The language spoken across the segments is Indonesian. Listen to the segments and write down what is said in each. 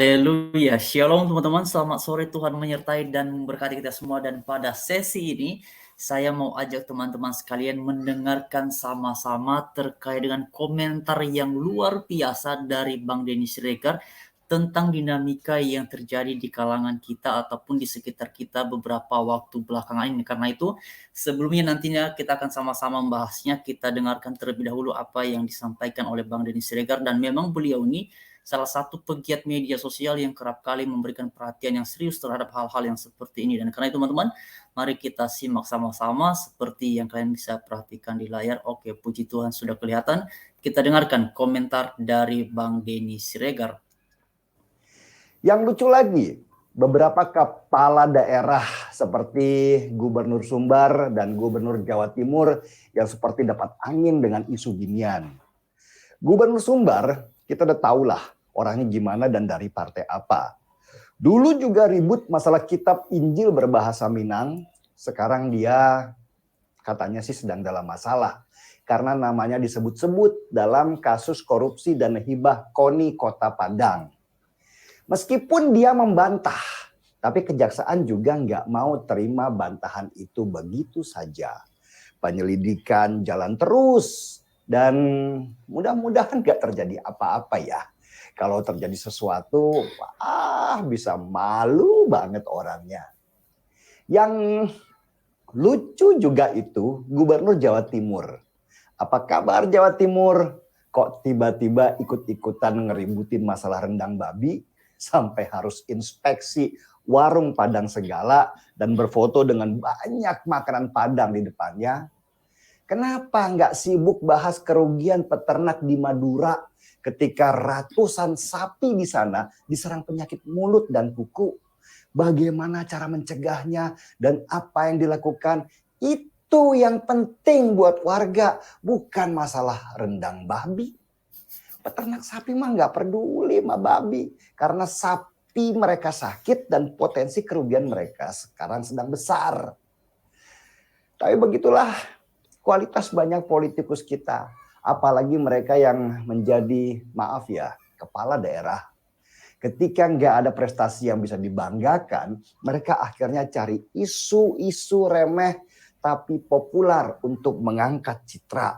Haleluya, shalom teman-teman, selamat sore, Tuhan menyertai dan memberkati kita semua. Dan pada sesi ini, saya mau ajak teman-teman sekalian mendengarkan sama-sama terkait dengan komentar yang luar biasa dari Bang Denny Siregar tentang dinamika yang terjadi di kalangan kita ataupun di sekitar kita beberapa waktu belakangan ini. Karena itu, sebelumnya nantinya kita akan sama-sama membahasnya, kita dengarkan terlebih dahulu apa yang disampaikan oleh Bang Denny Siregar. Dan memang beliau ini salah satu pegiat media sosial yang kerap kali memberikan perhatian yang serius terhadap hal-hal yang seperti ini. Dan karena itu teman-teman, mari kita simak sama-sama seperti yang kalian bisa perhatikan di layar. Oke, puji Tuhan sudah kelihatan. Kita dengarkan komentar dari Bang Denny Siregar. Yang lucu lagi, beberapa kepala daerah seperti Gubernur Sumbar dan Gubernur Jawa Timur yang seperti dapat angin dengan isu ginian. Gubernur Sumbar, kita udah tahu lah orangnya gimana dan dari partai apa. Dulu juga ribut masalah kitab Injil berbahasa Minang. Sekarang dia katanya sih sedang dalam masalah. Karena namanya disebut-sebut dalam kasus korupsi dana hibah KONI Kota Padang. Meskipun dia membantah, tapi kejaksaan juga nggak mau terima bantahan itu begitu saja. Penyelidikan jalan terus. Dan mudah-mudahan gak terjadi apa-apa ya. Kalau terjadi sesuatu, bisa malu banget orangnya. Yang lucu juga itu Gubernur Jawa Timur. Apa kabar Jawa Timur? Kok tiba-tiba ikut-ikutan ngeributin masalah rendang babi sampai harus inspeksi warung Padang segala dan berfoto dengan banyak makanan Padang di depannya? Kenapa nggak sibuk bahas kerugian peternak di Madura ketika ratusan sapi di sana diserang penyakit mulut dan kuku? Bagaimana cara mencegahnya dan apa yang dilakukan? Itu yang penting buat warga, bukan masalah rendang babi. Peternak sapi mah nggak peduli sama babi karena sapi mereka sakit dan potensi kerugian mereka sekarang sedang besar. Tapi begitulah kualitas banyak politikus kita, apalagi mereka yang menjadi, maaf ya, kepala daerah. Ketika nggak ada prestasi yang bisa dibanggakan, mereka akhirnya cari isu-isu remeh tapi populer untuk mengangkat citra.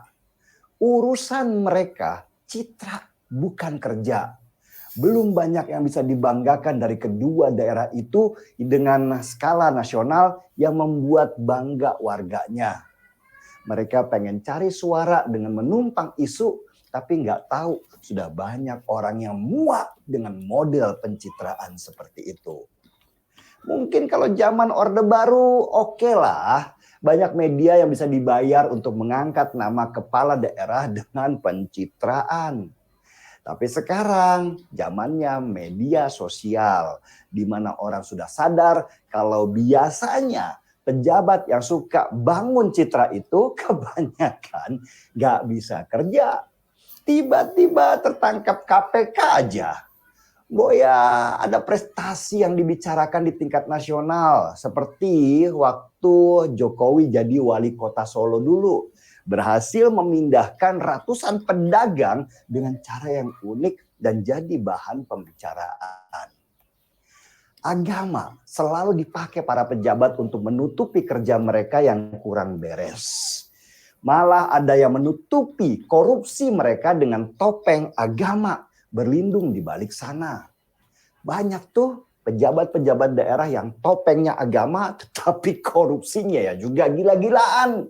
Urusan mereka, citra bukan kerja. Belum banyak yang bisa dibanggakan dari kedua daerah itu dengan skala nasional yang membuat bangga warganya. Mereka pengen cari suara dengan menumpang isu, tapi nggak tahu sudah banyak orang yang muak dengan model pencitraan seperti itu. Mungkin kalau zaman Orde Baru oke lah, banyak media yang bisa dibayar untuk mengangkat nama kepala daerah dengan pencitraan. Tapi sekarang zamannya media sosial, di mana orang sudah sadar kalau biasanya pejabat yang suka bangun citra itu kebanyakan gak bisa kerja. Tiba-tiba tertangkap KPK aja. Boya ada prestasi yang dibicarakan di tingkat nasional. Seperti waktu Jokowi jadi wali kota Solo dulu. Berhasil memindahkan ratusan pedagang dengan cara yang unik dan jadi bahan pembicaraan. Agama selalu dipakai para pejabat untuk menutupi kerja mereka yang kurang beres. Malah ada yang menutupi korupsi mereka dengan topeng agama berlindung di balik sana. Banyak tuh pejabat-pejabat daerah yang topengnya agama tetapi korupsinya ya juga gila-gilaan.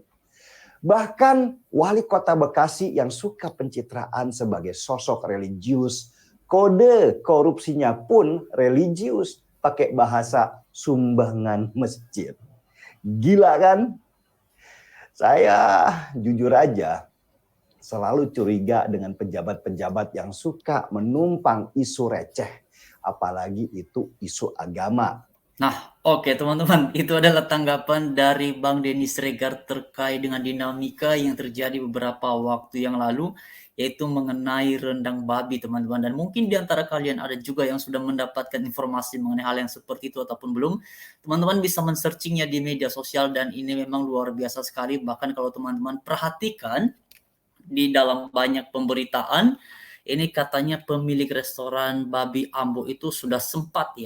Bahkan wali kota Bekasi yang suka pencitraan sebagai sosok religius, kode korupsinya pun religius. Pakai bahasa sumbangan masjid. Gila kan? Saya jujur aja selalu curiga dengan pejabat-pejabat yang suka menumpang isu receh. Apalagi itu isu agama. Nah, oke teman-teman, itu adalah tanggapan dari Bang Denny Siregar terkait dengan dinamika yang terjadi beberapa waktu yang lalu, yaitu mengenai rendang babi teman-teman. Dan mungkin di antara kalian ada juga yang sudah mendapatkan informasi mengenai hal yang seperti itu ataupun belum. Teman-teman bisa men-searchingnya di media sosial dan ini memang luar biasa sekali. Bahkan kalau teman-teman perhatikan di dalam banyak pemberitaan, Ini katanya pemilik restoran Babi Ambo itu sudah sempat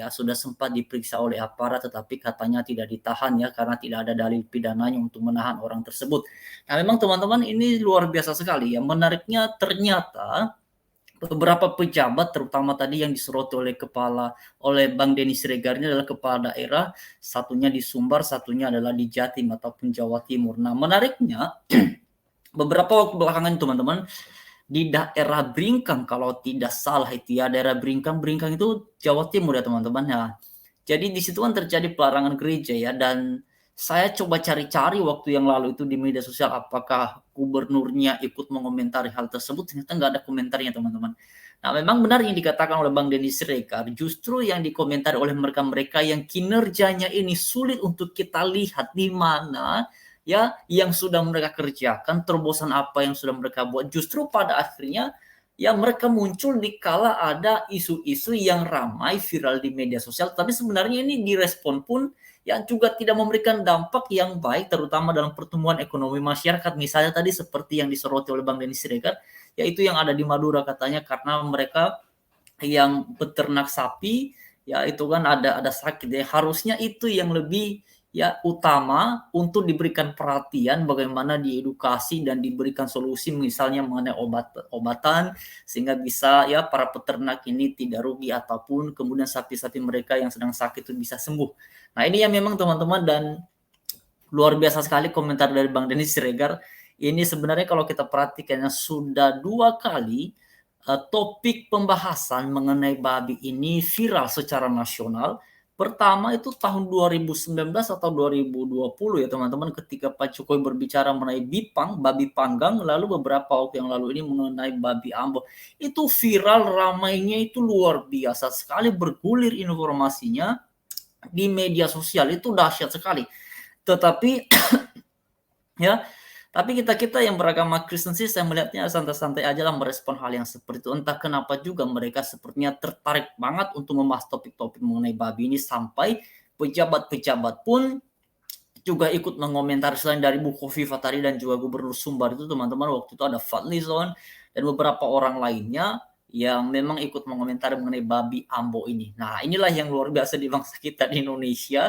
diperiksa oleh aparat, tetapi katanya tidak ditahan ya karena tidak ada dalil pidananya untuk menahan orang tersebut. Nah, memang teman-teman ini luar biasa sekali ya. Menariknya ternyata beberapa pejabat terutama tadi yang disoroti oleh Bang Denny Siregar ini adalah kepala daerah, satunya di Sumbar, satunya adalah di Jatim ataupun Jawa Timur. Nah, menariknya beberapa waktu belakangan teman-teman di daerah Bringkang kalau tidak salah itu ya, daerah Bringkang itu Jawa Timur ya teman-teman ya. Jadi di situ kan terjadi pelarangan gereja ya, dan saya coba cari-cari waktu yang lalu itu di media sosial apakah gubernurnya ikut mengomentari hal tersebut, ternyata nggak ada komentarnya teman-teman. Nah, memang benar yang dikatakan oleh Bang Denny Siregar, justru yang dikomentari oleh mereka-mereka yang kinerjanya ini sulit untuk kita lihat di mana ya yang sudah mereka kerjakan, terobosan apa yang sudah mereka buat, justru pada akhirnya ya mereka muncul di kala ada isu-isu yang ramai viral di media sosial, tapi sebenarnya ini direspon pun yang juga tidak memberikan dampak yang baik, terutama dalam pertumbuhan ekonomi masyarakat. Misalnya tadi seperti yang disoroti oleh Bang Denny Siregar, yaitu yang ada di Madura katanya karena mereka yang beternak sapi ya itu kan ada sakit ya, harusnya itu yang lebih ya utama untuk diberikan perhatian, bagaimana diedukasi dan diberikan solusi misalnya mengenai obatan sehingga bisa ya para peternak ini tidak rugi ataupun kemudian sapi-sapi mereka yang sedang sakit itu bisa sembuh. Nah, ini yang memang teman-teman, dan luar biasa sekali komentar dari Bang Denny Siregar. Ini sebenarnya kalau kita perhatikan sudah 2 kali topik pembahasan mengenai babi ini viral secara nasional. Pertama itu tahun 2019 atau 2020 ya teman-teman, ketika Pak Jokowi berbicara mengenai babi panggang, lalu beberapa waktu yang lalu ini mengenai babi Ambo. Itu viral, ramainya itu luar biasa sekali, bergulir informasinya di media sosial, itu dahsyat sekali. Tetapi ya, tapi kita yang beragama Kristen sih saya melihatnya santai-santai aja lah merespon hal yang seperti itu. Entah kenapa juga mereka sepertinya tertarik banget untuk membahas topik-topik mengenai babi ini, sampai pejabat-pejabat pun juga ikut mengomentari. Selain dari Bu Kofifa tadi dan juga Gubernur Sumbar itu teman-teman, waktu itu ada Fadlizon dan beberapa orang lainnya yang memang ikut mengomentari mengenai babi Ambo ini. Nah, inilah yang luar biasa di bangsa kita di Indonesia.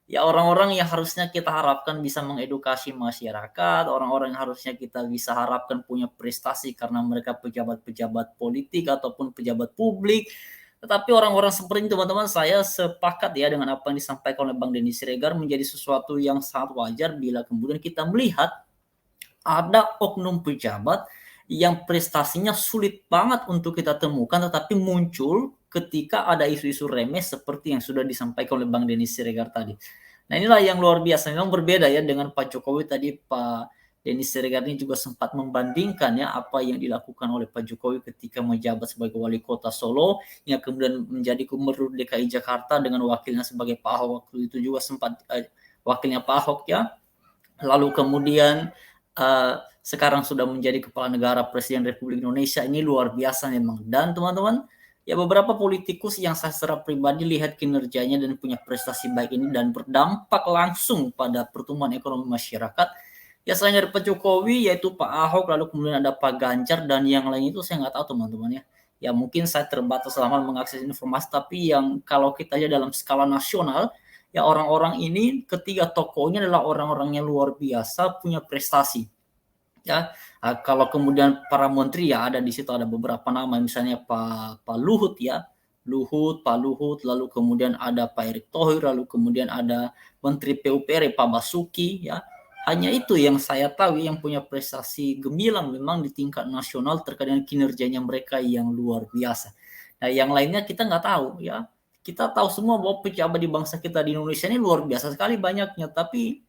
Ya, orang-orang yang harusnya kita harapkan bisa mengedukasi masyarakat, orang-orang yang harusnya kita bisa harapkan punya prestasi karena mereka pejabat-pejabat politik ataupun pejabat publik. Tetapi orang-orang seperti ini teman-teman, saya sepakat ya dengan apa yang disampaikan oleh Bang Denny Siregar, menjadi sesuatu yang sangat wajar bila kemudian kita melihat ada oknum pejabat yang prestasinya sulit banget untuk kita temukan, tetapi muncul ketika ada isu-isu remeh seperti yang sudah disampaikan oleh Bang Denny Siregar tadi. Nah, inilah yang luar biasa. Memang berbeda ya dengan Pak Jokowi tadi. Pak Denny Siregar ini juga sempat membandingkan ya apa yang dilakukan oleh Pak Jokowi ketika menjabat sebagai wali kota Solo, yang kemudian menjadi gubernur DKI Jakarta dengan wakilnya sebagai Pak Ahok. Waktu itu juga sempat wakilnya Pak Ahok ya. Lalu kemudian sekarang sudah menjadi kepala negara, Presiden Republik Indonesia. Ini luar biasa memang. Dan teman-teman, ya beberapa politikus yang saya secara pribadi lihat kinerjanya dan punya prestasi baik ini dan berdampak langsung pada pertumbuhan ekonomi masyarakat. Ya selain dari Pak Jokowi yaitu Pak Ahok, lalu kemudian ada Pak Ganjar dan yang lain itu saya nggak tahu teman-teman ya. Ya mungkin saya terbatas selama mengakses informasi, tapi yang kalau kita lihat dalam skala nasional, ya orang-orang ini ketiga tokohnya adalah orang-orang yang luar biasa punya prestasi. Ya, kalau kemudian para menteri ya ada di situ, ada beberapa nama misalnya Pak Luhut ya, Pak Luhut, lalu kemudian ada Pak Erick Thohir, lalu kemudian ada Menteri PUPR Pak Basuki ya. Hanya itu yang saya tahu yang punya prestasi gemilang memang di tingkat nasional terkait dengan kinerjanya mereka yang luar biasa. Nah, yang lainnya kita nggak tahu ya. Kita tahu semua bahwa pejabat di bangsa kita di Indonesia ini luar biasa sekali banyaknya, tapi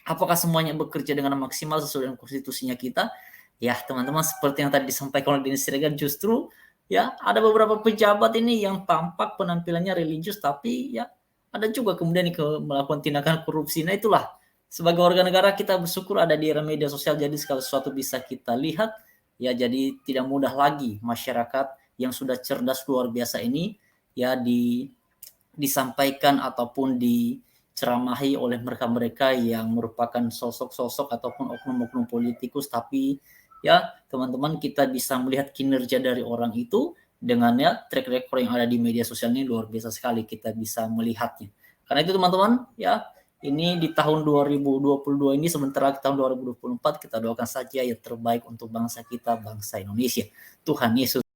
apakah semuanya bekerja dengan maksimal sesuai dengan konstitusinya kita? Ya, teman-teman, seperti yang tadi disampaikan oleh Denny Siregar, justru ya ada beberapa pejabat ini yang tampak penampilannya religius, tapi ya ada juga kemudian melakukan tindakan korupsi. Nah, itulah sebagai warga negara kita bersyukur ada di era media sosial, jadi segala sesuatu bisa kita lihat ya, jadi tidak mudah lagi masyarakat yang sudah cerdas luar biasa ini ya disampaikan ataupun diceramahi oleh mereka-mereka yang merupakan sosok-sosok ataupun oknum-oknum politikus, tapi ya teman-teman kita bisa melihat kinerja dari orang itu dengan ya track record yang ada di media sosial ini luar biasa sekali kita bisa melihatnya. Karena itu teman-teman ya ini di tahun 2022 ini sementara tahun 2024 kita doakan saja yang terbaik untuk bangsa kita, bangsa Indonesia. Tuhan Yesus